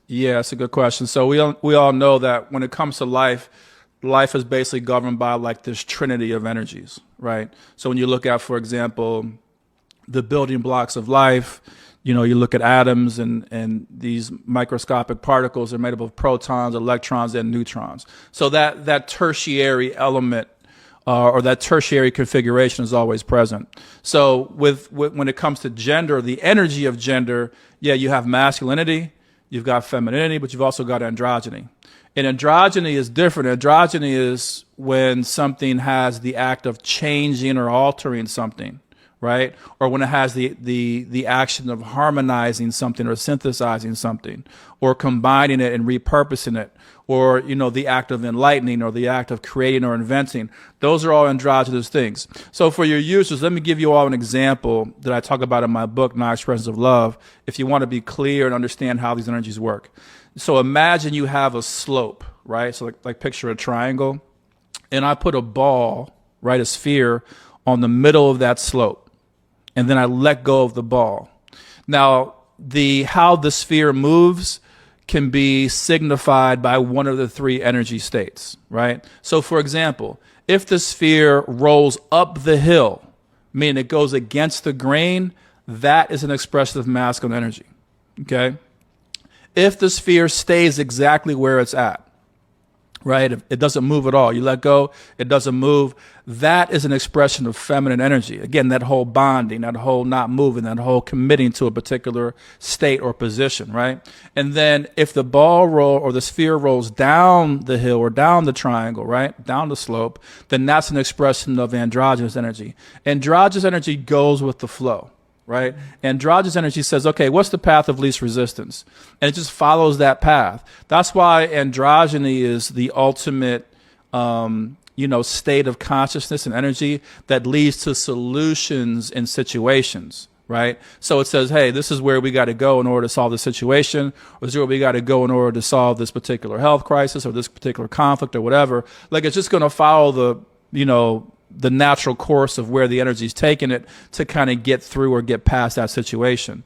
Yeah, that's a good question. So we all know that when it comes to life, life is basically governed by like this trinity of energies, right? So when you look at, for example, the building blocks of life, you look at atoms and these microscopic particles are made up of protons, electrons, and neutrons. So that tertiary element or that tertiary configuration is always present. So when it comes to gender, the energy of gender, yeah, you have masculinity, you've got femininity, but you've also got androgyny. And androgyny is different. Androgyny is when something has the act of changing or altering something, right? Or when it has the action of harmonizing something or synthesizing something or combining it and repurposing it, or the act of enlightening or the act of creating or inventing. Those are all androgynous things. So for your users, let me give you all an example that I talk about in my book, Nine Expressions of Love, if you want to be clear and understand how these energies work. So imagine you have a slope, right? So like picture a triangle, and I put a ball, right, a sphere, on the middle of that slope, and then I let go of the ball. Now, how the sphere moves can be signified by one of the three energy states, right? So for example, if the sphere rolls up the hill, meaning it goes against the grain, that is an expression of masculine energy, okay? If the sphere stays exactly where it's at, right? If it doesn't move at all, you let go, it doesn't move, that is an expression of feminine energy. Again, that whole bonding, that whole not moving, that whole committing to a particular state or position, right? And then if the ball roll or the sphere rolls down the hill or down the triangle, right, down the slope, then that's an expression of androgynous energy. Androgynous energy goes with the flow, right? Androgynous energy says, okay, what's the path of least resistance? And it just follows that path. That's why androgyny is the ultimate, state of consciousness and energy that leads to solutions in situations, right? So it says, hey, this is where we got to go in order to solve the situation, or this is where we got to go in order to solve this particular health crisis or this particular conflict or whatever. Like it's just going to follow the natural course of where the energy is taking it to kind of get through or get past that situation.